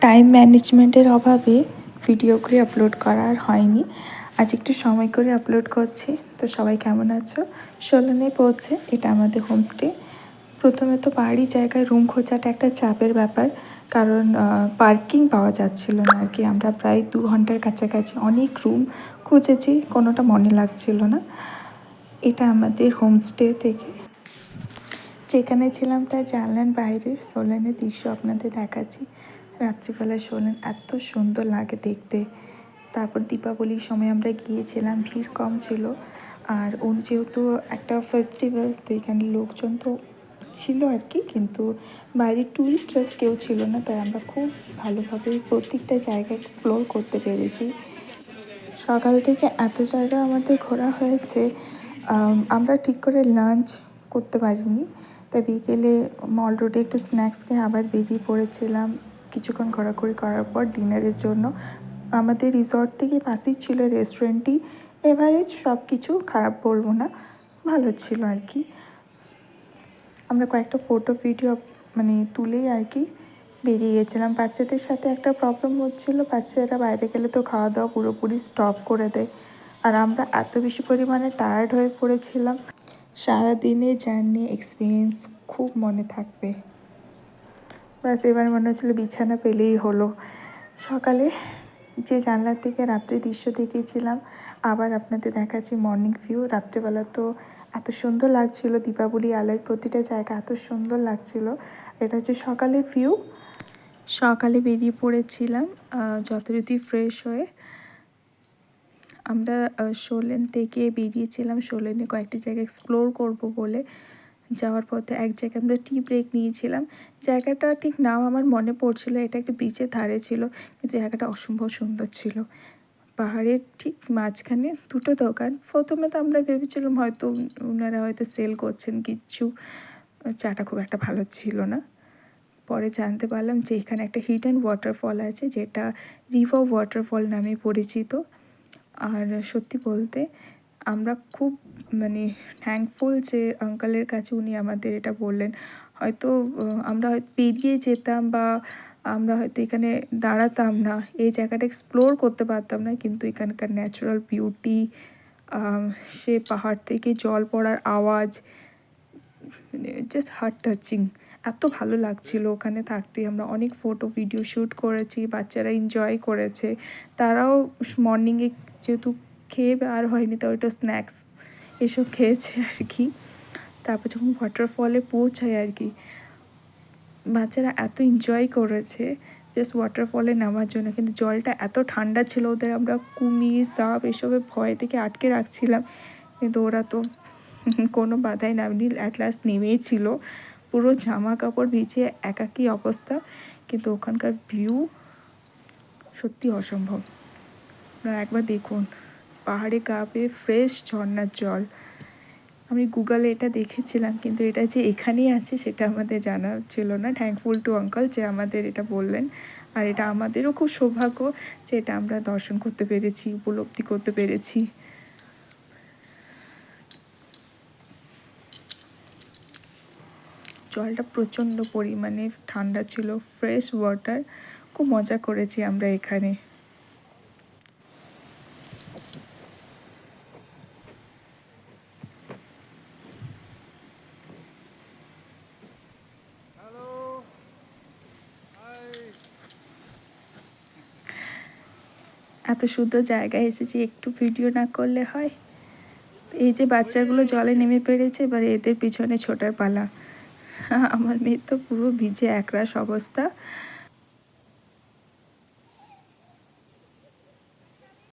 Time ম্যানেজমেন্টের অভাবে ভিডিওগুলি আপলোড করা আর হয়নি। আজ একটু সময় করে আপলোড করছি। তো সবাই কেমন আছো? সোলানে পৌঁছে এটা আমাদের হোমস্টে। প্রথমে তো পাহাড়ি জায়গায় রুম খোঁজাটা একটা চাপের ব্যাপার, কারণ পার্কিং পাওয়া যাচ্ছিল না আর কি। আমরা প্রায় 2 ঘন্টার কাছাকাছি অনেক রুম খুঁজেছি, কোনোটা মনে লাগছিল না। এটা আমাদের হোমস্টে থেকে যেখানে ছিলাম তার জানলার বাইরে সোলানের দৃশ্য আপনাদের দেখাচ্ছি। রাত্রিবেলা সোলান এত সুন্দর লাগে দেখতে। তারপর দীপাবলির সময় আমরা গিয়েছিলাম, ভিড় কম ছিল। আর যেহেতু একটা ফেস্টিভ্যাল, তো এখানে লোকজন তো ছিল আর কি, কিন্তু বাইরের ট্যুরিস্টরা কেউ ছিল না। তাই আমরা খুব ভালোভাবে প্রত্যেকটা জায়গা এক্সপ্লোর করতে পেরেছি। সকাল থেকে এত জায়গা আমাদের ঘোরা হয়েছে, আমরা ঠিক করে লাঞ্চ করতে পারিনি। তাই বিকেলে মল রোডে একটু স্ন্যাক্স খেয়ে আবার বেরিয়ে পড়েছিলাম কিছুক্ষণ ঘোরাঘুরি করার পর ডিনারের জন্য। আমাদের রিসর্ট থেকে পাশেই ছিল রেস্টুরেন্টটি। এভারেজ সব কিছু খারাপ বলবো না, ভালো ছিল আর কি। আমরা কয়েকটা ফটো ভিডিও তুলেই আর কি বেরিয়ে গেছিলাম। বাচ্চাদের সাথে একটা প্রবলেম হচ্ছিলো, বাচ্চারা বাইরে গেলে তো খাওয়া দাওয়া পুরোপুরি স্টপ করে দেয়। আর আমরা এত বেশি পরিমাণে টায়ার্ড হয়ে পড়েছিলাম। সারাদিনের জার্নি এক্সপিরিয়েন্স খুব মনে থাকবে। ব্যাস এবার মনে হচ্ছিলো বিছানা পেলেই হলো। সকালে যে জানলার থেকে রাত্রে দৃশ্য দেখেছিলাম, আবার আপনাদের দেখাচ্ছি মর্নিং ভিউ। রাত্রেবেলা তো এত সুন্দর লাগছিল, দীপাবলি আলোয় প্রতিটা জায়গা এত সুন্দর লাগছিল। এটা হচ্ছে সকালের ভিউ। সকালে বেরিয়ে পড়েছিলাম যথারীতি ফ্রেশ হয়ে। আমরা সোলেন থেকে বেরিয়েছিলাম সোলেনে কয়েকটি জায়গা এক্সপ্লোর করব বলে। যাওয়ার পথে এক জায়গায় আমরা টি ব্রেক নিয়েছিলাম। জায়গাটা ঠিক নাম আমার মনে পড়ছিল, এটা একটা বিচের ধারে ছিল, কিন্তু জায়গাটা অসম্ভব সুন্দর ছিল। পাহাড়ের ঠিক মাঝখানে দুটো দোকান। প্রথমে তো আমরা ভেবেছিলাম হয়তো ওনারা হয়তো সেল করছেন কিছু। চাটা খুব একটা ভালো ছিল না। পরে জানতে পারলাম যে এখানে একটা হিডেন ওয়াটারফল আছে, যেটা রিভার ওয়াটারফল নামে পরিচিত। আর সত্যি বলতে আমরা খুব থ্যাঙ্কফুল যে আঙ্কালের কাছে উনি আমাদের এটা বললেন। হয়তো আমরা হয়তো পেরিয়ে যেতাম বা আমরা হয়তো এখানে দাঁড়াতাম না, এই জায়গাটা এক্সপ্লোর করতে পারতাম না, কিন্তু এখানকার ন্যাচারাল বিউটি, সে পাহাড় থেকে জল পড়ার আওয়াজ, জাস্ট হার্ট টাচিং। এত ভালো লাগছিল ওখানে থাকতে। আমরা অনেক ফটো ভিডিও শ্যুট করেছি, বাচ্চারা এনজয় করেছে। তারাও মর্নিংয়ে যেহেতু খেয়ে আর হয়নি, তাও একটু স্ন্যাক্স এসব খেয়েছে আর কি। তারপর যখন ওয়াটারফলে পৌঁছায় আর কি, বাচ্চারা এত এনজয় করেছে জাস্ট ওয়াটারফলে নামার জন্য। কিন্তু জলটা এত ঠান্ডা ছিল ওদের, আমরা কুমির সাপ এসবের ভয় থেকে আটকে রাখছিলাম, কিন্তু ওরা তো কোনো বাধাই নামেনি, অ্যাট লাস্ট নেমেই ছিল। পুরো জামা কাপড় ভিজে একাকী অবস্থা, কিন্তু ওখানকার ভিউ সত্যি অসম্ভব। আপনারা একবার দেখুন, পাহাড়ে গা বেয়ে ফ্রেশ ঝর্নার জল। আমি গুগলে এটা দেখেছিলাম, কিন্তু এটা যে এখানেই আছে সেটা আমাদের জানা ছিল না। থ্যাঙ্কফুল টু আঙ্কাল যে আমাদের এটা বললেন। আর এটা আমাদেরও খুব সৌভাগ্য যে এটা আমরা দর্শন করতে পেরেছি, উপলব্ধি করতে পেরেছি। জলটা প্রচণ্ড পরিমাণে ঠান্ডা ছিল, ফ্রেশ ওয়াটার। খুব মজা করেছি আমরা এখানে। এত সুন্দর জায়গায় এসেছি, একটু ভিডিও না করলে হয়? এই যে বাচ্চাগুলো জলে নেমে পেরেছে, এবার এদের পিছনে ছোটার পালা। আমার মেয়ে তো পুরো ভিজে একরাশ অবস্থা।